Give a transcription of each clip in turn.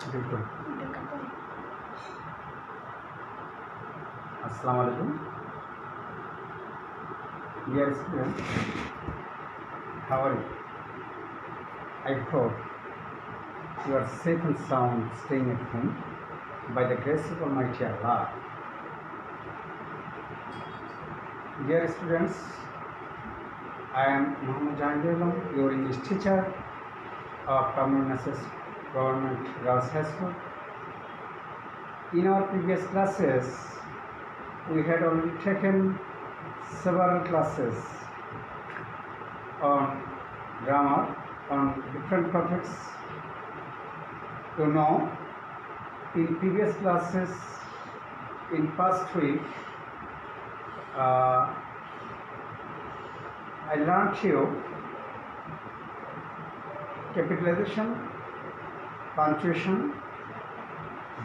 बिल्कुल। अस्सलाम वालेकुम। Dear students, how are you? I hope you are safe and sound staying at home by the grace of Almighty Allah. Dear students, I am Mohammad Jahangir Alam, your English teacher of Government Girls High School. In our previous classes, we had already taken several classes on grammar, on different topics. You know, in previous classes, in past week, I learned you capitalization, punctuation,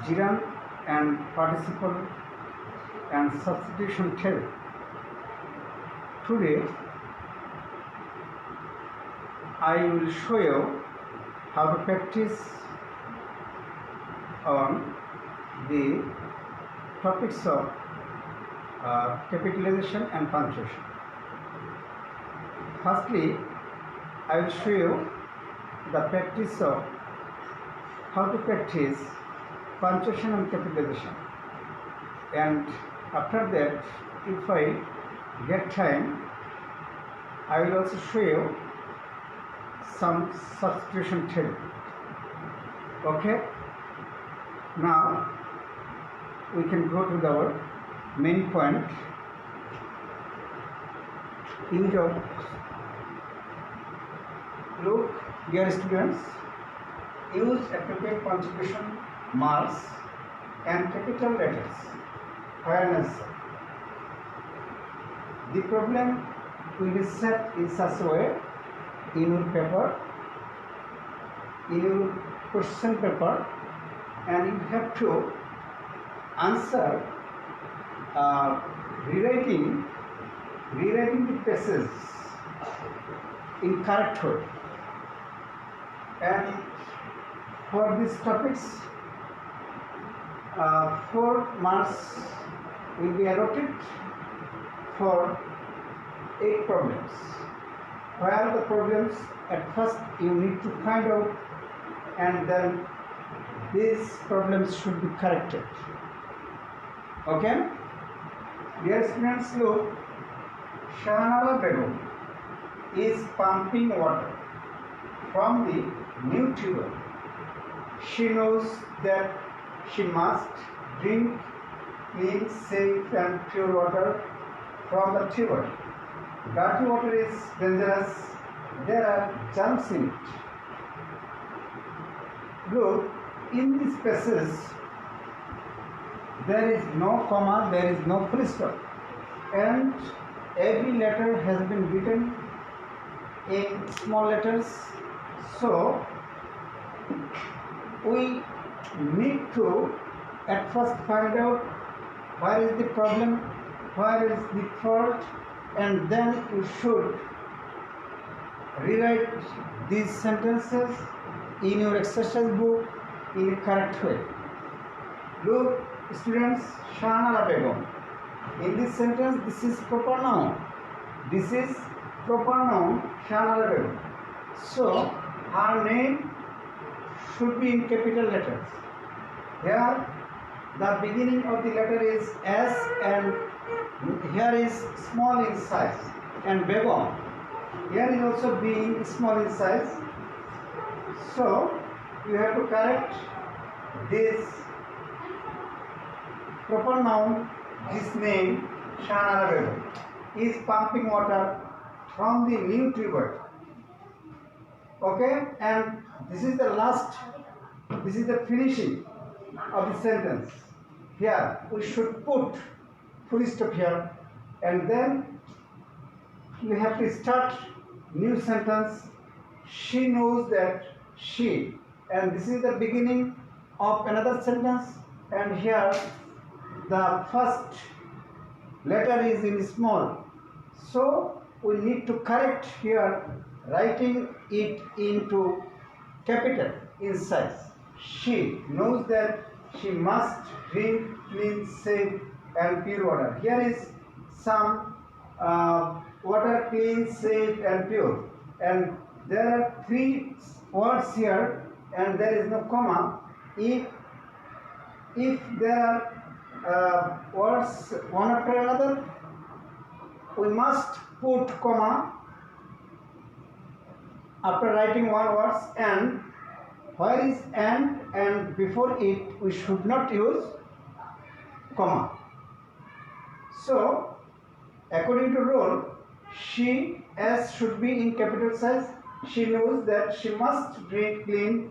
gerund and participle, and substitution theory. Today, I will show you how to practice on the topics of capitalization and punctuation. Firstly, I will show you the practice of how to practice punctuation and capitalization, and after that, if I get time, I will also show you some substitution theory. Okay, now we can go to our main point. Look, dear students, use appropriate punctuation marks and capital letters where necessary. The problem will be set in such a way in your paper, in your question paper, and you have to answer rewriting the passages in correct way. And for these topics, 4 marks will be allotted for 8 problems, where the problems at first you need to find out, and then these problems should be corrected. Okay? Dear students, look, Shahanara Begum is pumping water from the new tube. She knows that she must drink clean, safe and pure water from the tube. Dirty water is dangerous. There are germs in it. Look, in this passage, there is no comma, there is no full stop, and every letter has been written in small letters. So we need to at first find out where is the problem, where is the fault, and then you should rewrite these sentences in your exercise book in a correct way. Look, students, Shahanara Begum. In this sentence, this is proper noun. This is proper noun, Shahanara Begum. So, her name should be in capital letters. Here, the beginning of the letter is S, and here is small in size, and Begum. Here is also being small in size. So, you have to correct this proper noun, this name, Shahanara Begum, is pumping water from the new tube. Okay, and this is the last, this is the finishing of the sentence. Here we should put full stop here, and then we have to start new sentence. She knows that she, and this is the beginning of another sentence, and here the first letter is in small, so we need to correct here, writing it into capital in size. She knows that she must drink clean, safe and pure water. Here is some water, clean, safe and pure, and there are three words here and there is no comma. If there are words one after another, we must put comma after writing one words. And where is and before it we should not use comma. So according to rule, she as should be in capital size. She knows that she must drink clean.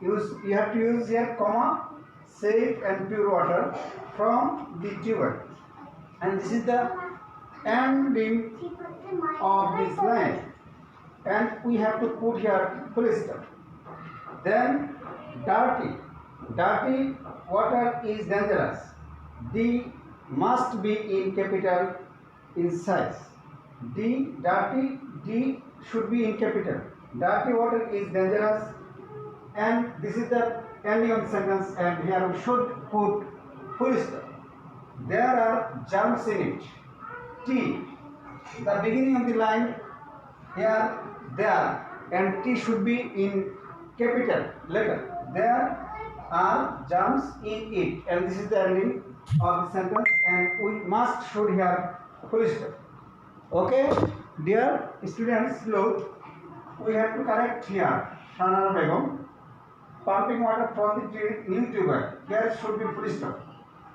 You have to use here comma, safe and pure water from the tube. And this is the ending of this line. And we have to put here full stop. Then dirty water is dangerous. D must be in capital in size. Dirty, D should be in capital. Dirty water is dangerous, and this is the ending of the sentence, and here we should put full stop. There are germs in it. T, the beginning of the line, here, there, and T should be in capital letter. There are germs in it, and this is the ending of the sentence, and we must should here full stop. Okay, dear students, look, we have to correct here. Shana Begum, pumping water from the new tuber. Here should be full stop,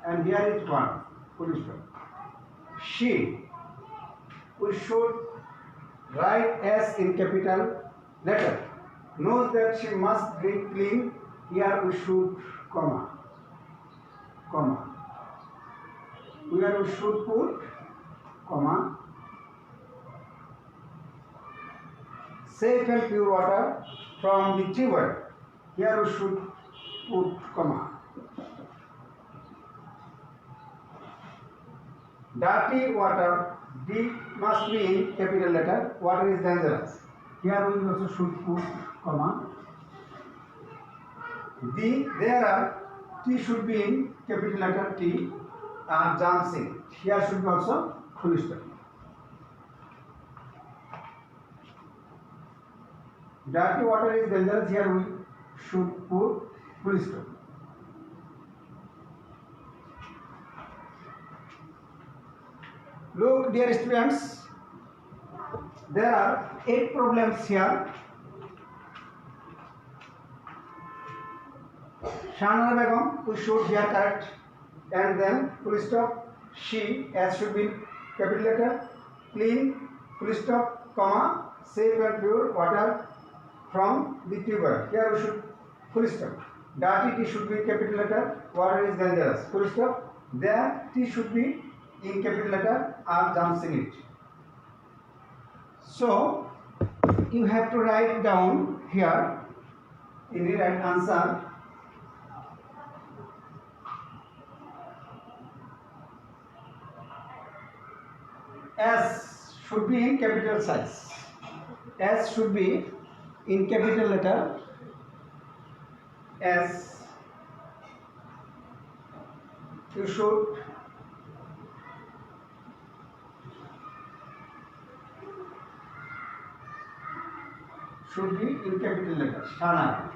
and here is one full stop. She, we should write S in capital letter. Knows that she must drink clean. Here we should comma. Here we should put comma. Safe and pure water from the tube. Here we should put comma. Dirty water, D must be in capital letter. Water is dangerous. Here we also should put comma. There are T should be in capital letter T and germs in it. Here should be also full stop. Dirty water is dangerous. Here we should put full stop. Look, dear students, there are 8 problems here. Shana Begum, we should here correct, and then full stop. She, as should be capital letter. Clean, full stop, comma, safe and pure water from the tuber. Here we should full stop. Dirty, T should be capital letter. Water is dangerous. Full stop. There, T should be in capital letter, R jumps in it. So you have to write down here in the right answer. S should be in capital size. S should be in capital letter. S, you should be in capital letter. Shana.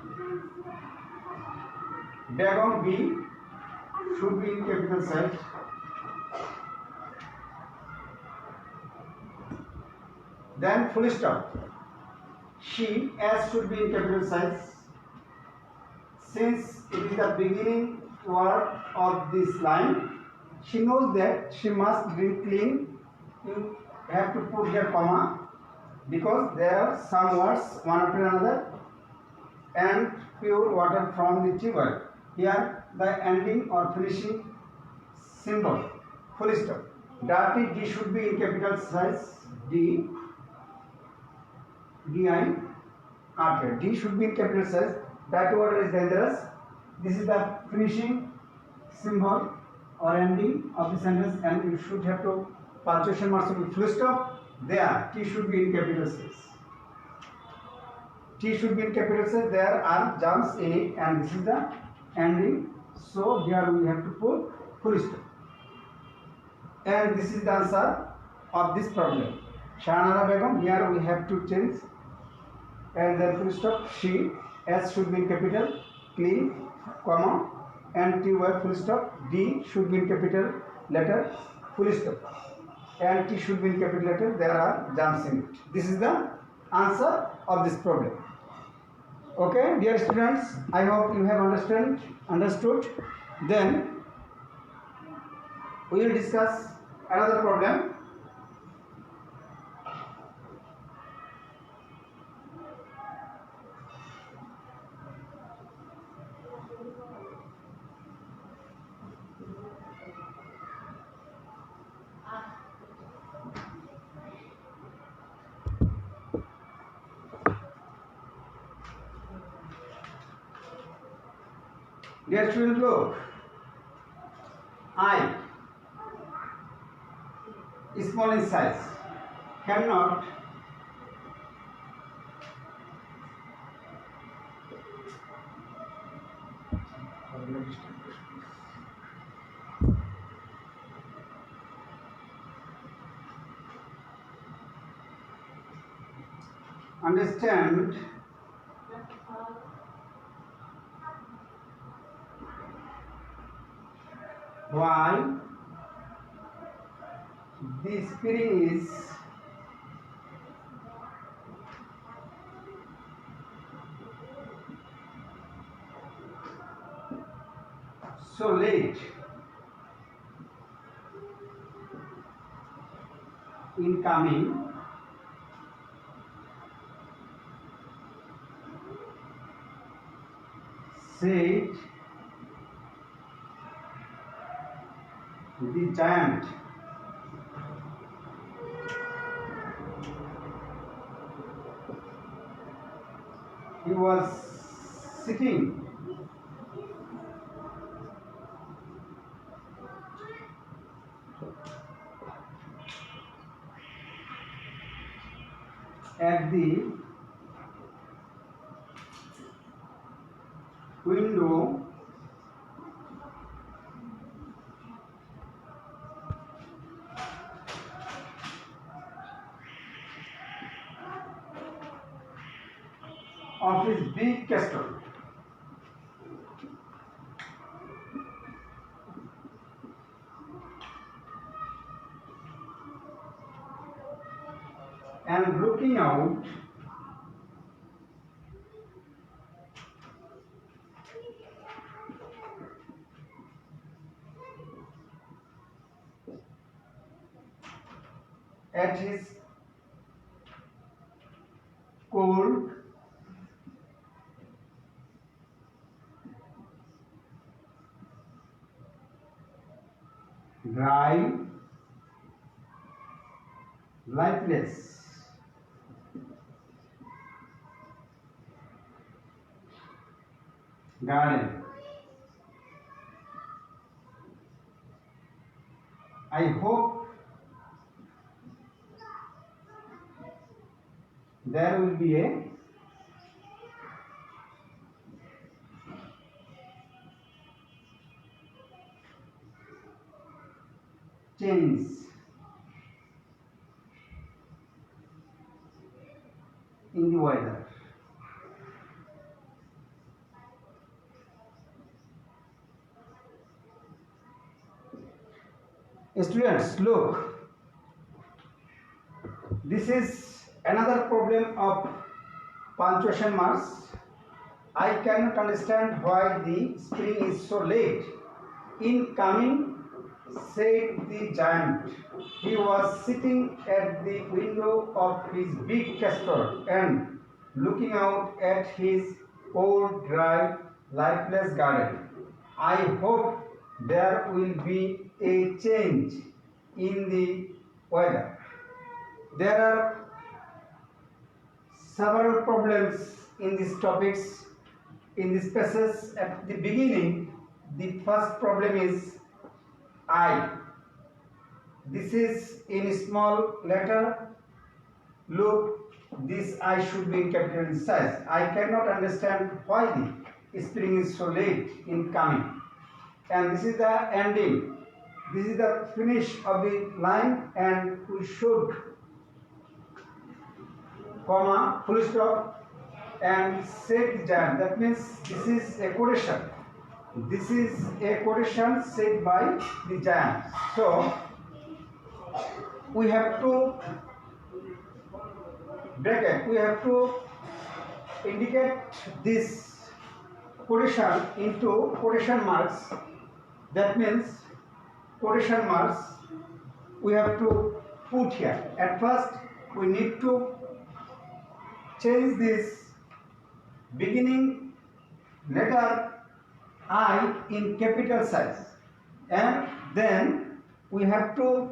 Begum, B should be in capital size. Then full stop. She, S should be in capital size. Since it is the beginning word of this line, she knows that she must drink clean. You have to put here comma, because there are some words one after another, and pure water from the tube. Here the ending or finishing symbol, full stop. Dirty, D should be in capital size. D should be in capital size. Dirty water is dangerous. This is the finishing symbol or ending of the sentence, and you should have to punctuation marks will be full stop. There, T should be in capital size. T should be in capital C. There are jumps in it, and this is the ending. So here we have to put full stop. And this is the answer of this problem. Shahanara Begum, here we have to change, and then full stop. She, S should be in capital, clean, comma, and T Y full stop. D should be in capital letter, full stop, and T should be in capital letter. There are jumps in it. This is the answer of this problem. Okay, dear students, I hope you have understood. Then we will discuss another problem. Dear students, look, I, small in size, cannot understand why the spring is so late in coming, said the giant. He was sitting at the window of his big castle. And looking out at his cold dry, lifeless garden. I hope there will be a change in the weather. Students, look, this is another problem of punctuation marks. I cannot understand why the spring is so late in coming, said the giant. He was sitting at the window of his big castle and looking out at his old, dry, lifeless garden. I hope there will be a change in the weather. There are several problems in these topics. In this passage, at the beginning, the first problem is I. This is in small letter. Look, this I should be in capital size. I cannot understand why the spring is so late in coming. And this is the ending. This is the finish of the line, and we should comma, full stop, and set the giant. That means this is a quotation. This is a quotation set by the giant. So we have to bracket. We have to indicate this quotation into quotation marks. That means quotation marks we have to put here. At first we need to change this beginning letter I in capital size, and then we have to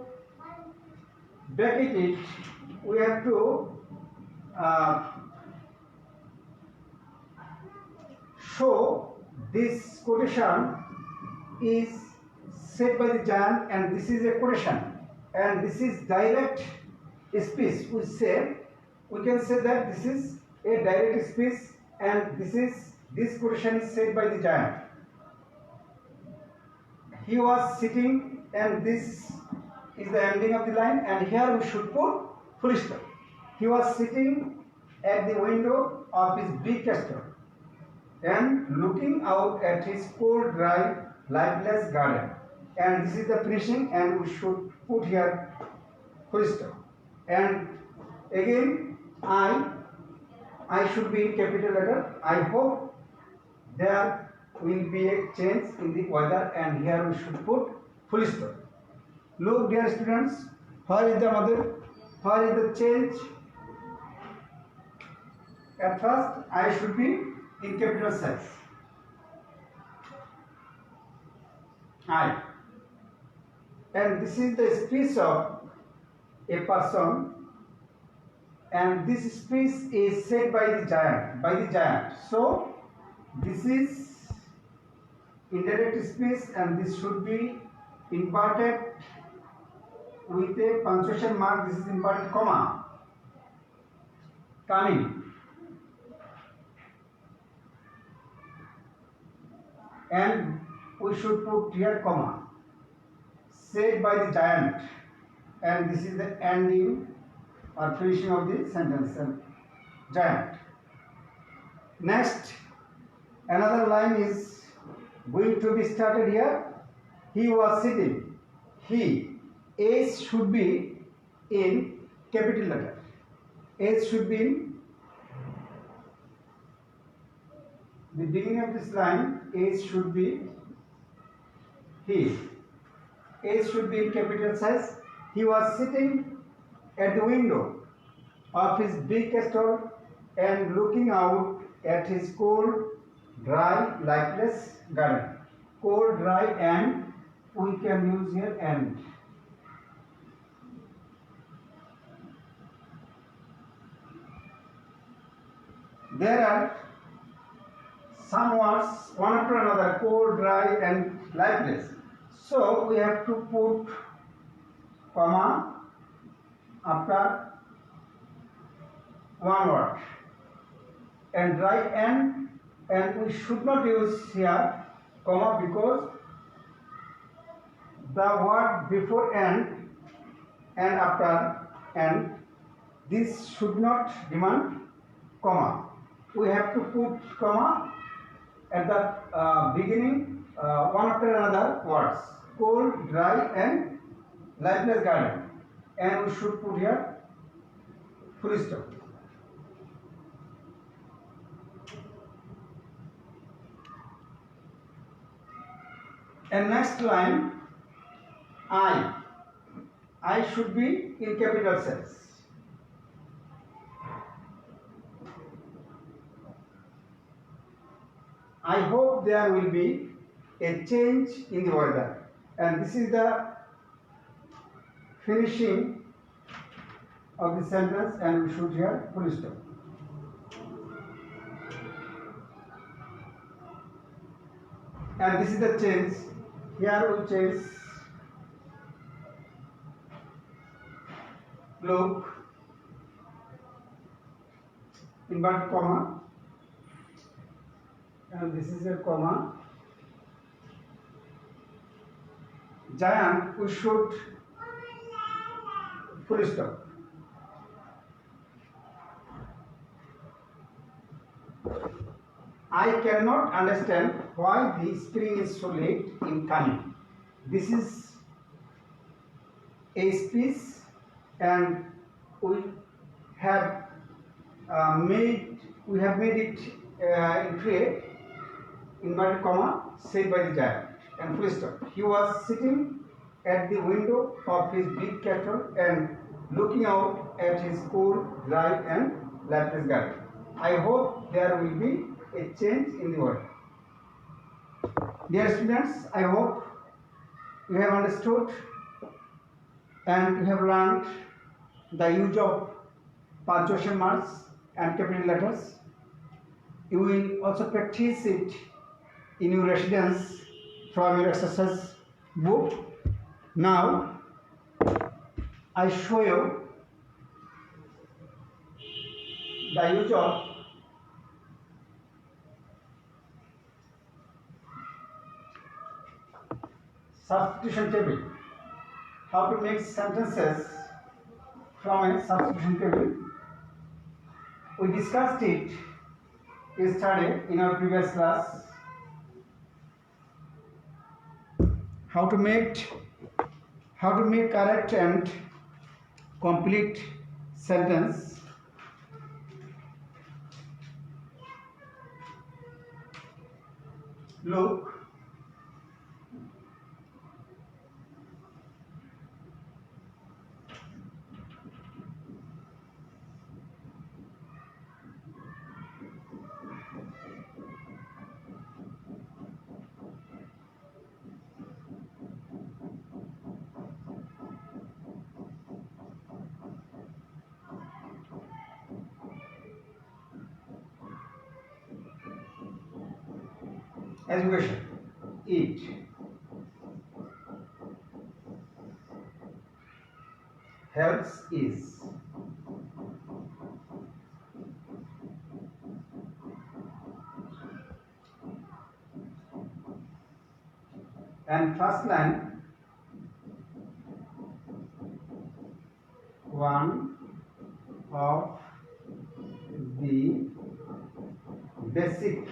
bracket it. We have to show this quotation is set by the giant, and this is a quotation, and this is direct speech. We can say that this is a direct speech, and this quotation is said by the giant. He was sitting, and this is the ending of the line, and here we should put full stop. He was sitting at the window of his big castle and looking out at his cold, dry, lifeless garden. And this is the finishing, and we should put here full stop. And again, I should be in capital letter. I hope there will be a change in the weather, and here we should put full stop. Look, dear students, where is the mother? Where is the change? At first, I should be in capital size. I. And this is the speech of a person, and this speech is said by the giant. So this is indirect speech, and this should be inverted with a punctuation mark. This is inverted comma, coming, and we should put here comma, said by the giant, and this is the ending or finishing of the sentence, giant. Next, another line is going to be started here. He was sitting. He. S should be in capital letter. S should be in the beginning of this line. S should be he. S should be in capital size. He was sitting at the window of his big castle and looking out at his cold, dry, lifeless garden. Cold, dry, and we can use here and. There are some words one after another, cold, dry, and lifeless. So we have to put comma after one word, and dry and we should not use here comma, because the word before and after and, this should not demand comma. We have to put comma at the beginning, one after another words, cold, dry, and lifeless garden, and we should put here full stop. And next line, I should be in capital size. I hope there will be a change in the weather, and this is the finishing of the sentence, and we should here full stop. And this is the change. Here we change look, inverted comma, and this is a comma. Giant, we should full stop. I cannot understand why the spring is so late in coming. This is a speech, and we have made it into a inverted comma said by the giant and full stop. He was sitting at the window of his big castle and looking out at his cool, dry and lifeless garden. I hope there will be a change in the world. Dear students, I hope you have understood and you have learned the use of punctuation marks and capital letters. You will also practice it in your residence from your exercise book. Now, I show you the use of substitution table. How to make sentences from a substitution table. We discussed it yesterday in our previous class. How to make correct and complete sentence. Look, education, eat, helps is, and first line, one of the basic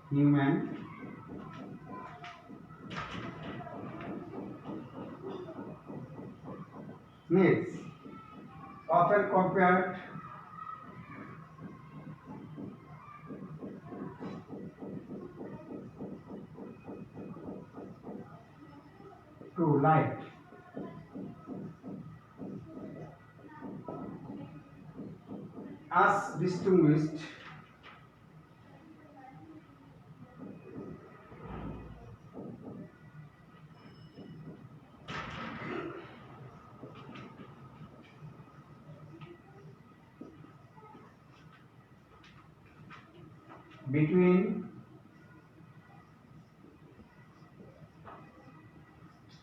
human needs, often compared to light. As distinguished between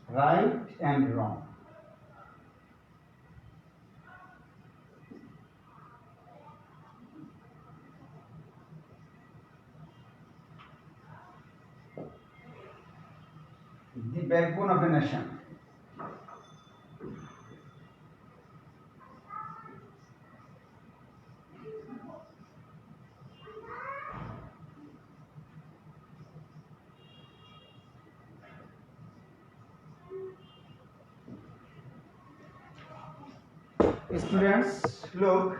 right and wrong. The backbone of a nation. Students, look,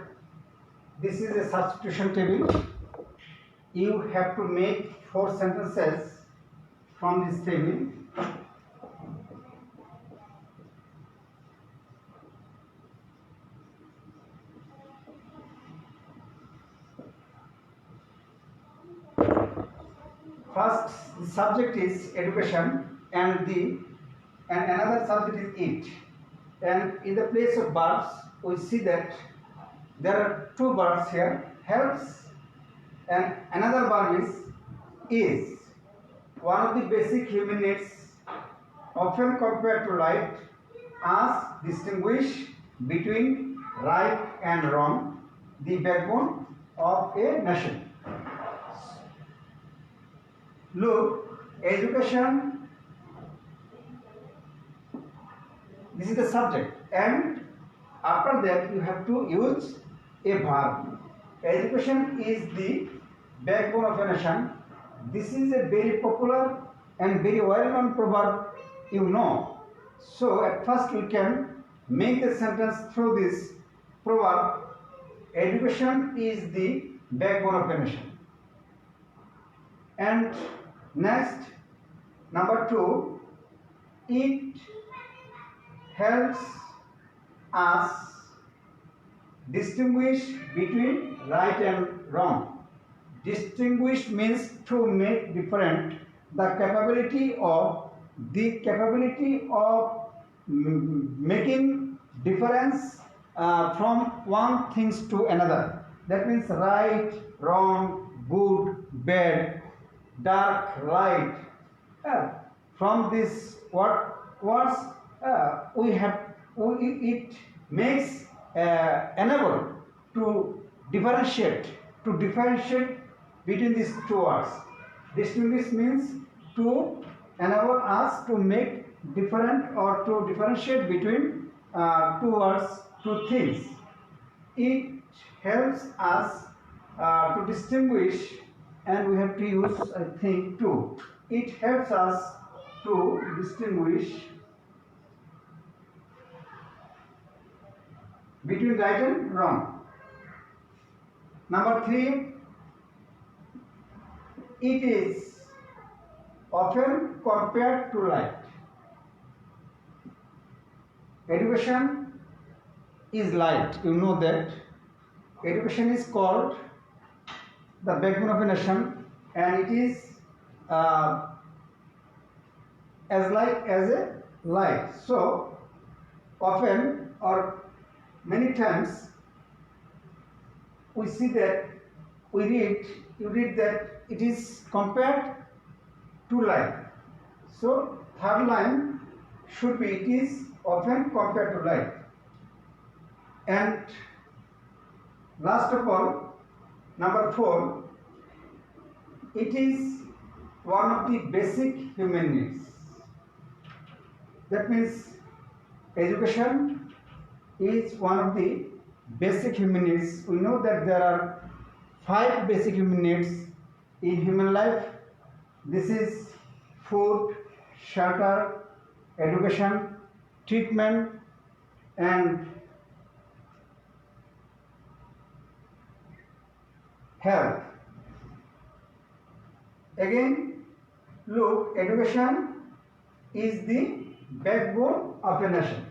this is a substitution table. You have to make 4 sentences from this table. First, the subject is education, and another subject is eat. And in the place of verbs, we see that there are 2 verbs here, helps, and another verb is. One of the basic human needs, often compared to light, as distinguished between right and wrong, the backbone of a nation. Look, education, this is the subject, and after that you have to use a verb. Education is the backbone of a nation. This is a very popular and very well-known proverb, you know. So at first we can make the sentence through this proverb. Education is the backbone of a nation. And next, number 2, it helps us distinguish between right and wrong. Distinguish means to make different. The capability of making difference from one things to another. That means right, wrong, good, bad, dark, light. From this words it makes enable to differentiate between these two words. Distinguish means to enable us to make different or to differentiate between two words, two things. It helps us to distinguish, and we have to use, I think, two. It helps us to distinguish between right and wrong. Number 3, it is often compared to light. Education is light, you know that. Education is called the backbone of a nation, and it is as like as a light. So often or many times we see that you read that it is compared to light. So third line should be it is often compared to light. And last of all, number 4, it is one of the basic human needs. That means education is one of the basic human needs. We know that there are 5 basic human needs in human life. This is food, shelter, education, treatment, and health. Again, look, education is the backbone of a nation.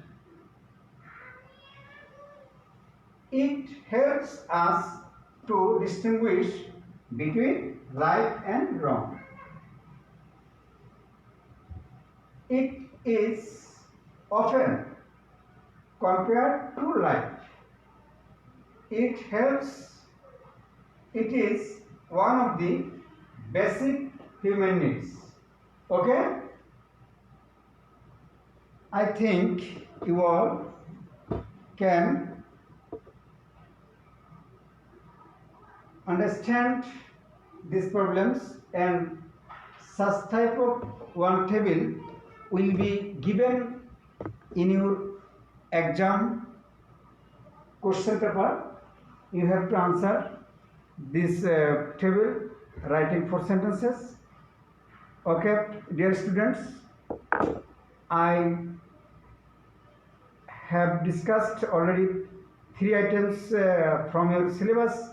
It helps us to distinguish between right and wrong. It is often compared to light. It is one of the basic human needs. Okay? I think you all can understand these problems, and such type of one table will be given in your exam question paper. You have to answer this table, writing 4 sentences. Okay, dear students, I have discussed already 3 items from your syllabus,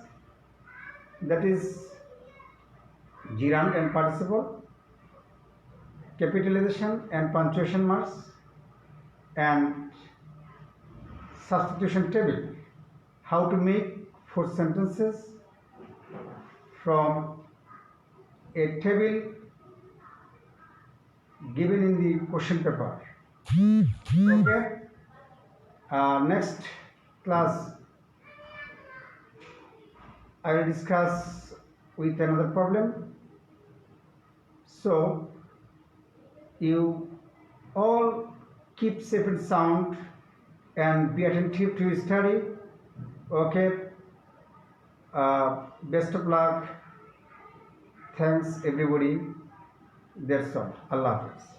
that is gerund and participle, capitalization and punctuation marks, and substitution table. How to make 4 sentences from a table given in the question paper. Okay. Next class I will discuss with another problem. So you all keep safe and sound and be attentive to study. Okay, best of luck. Thanks everybody. That's all. Allah Hafiz.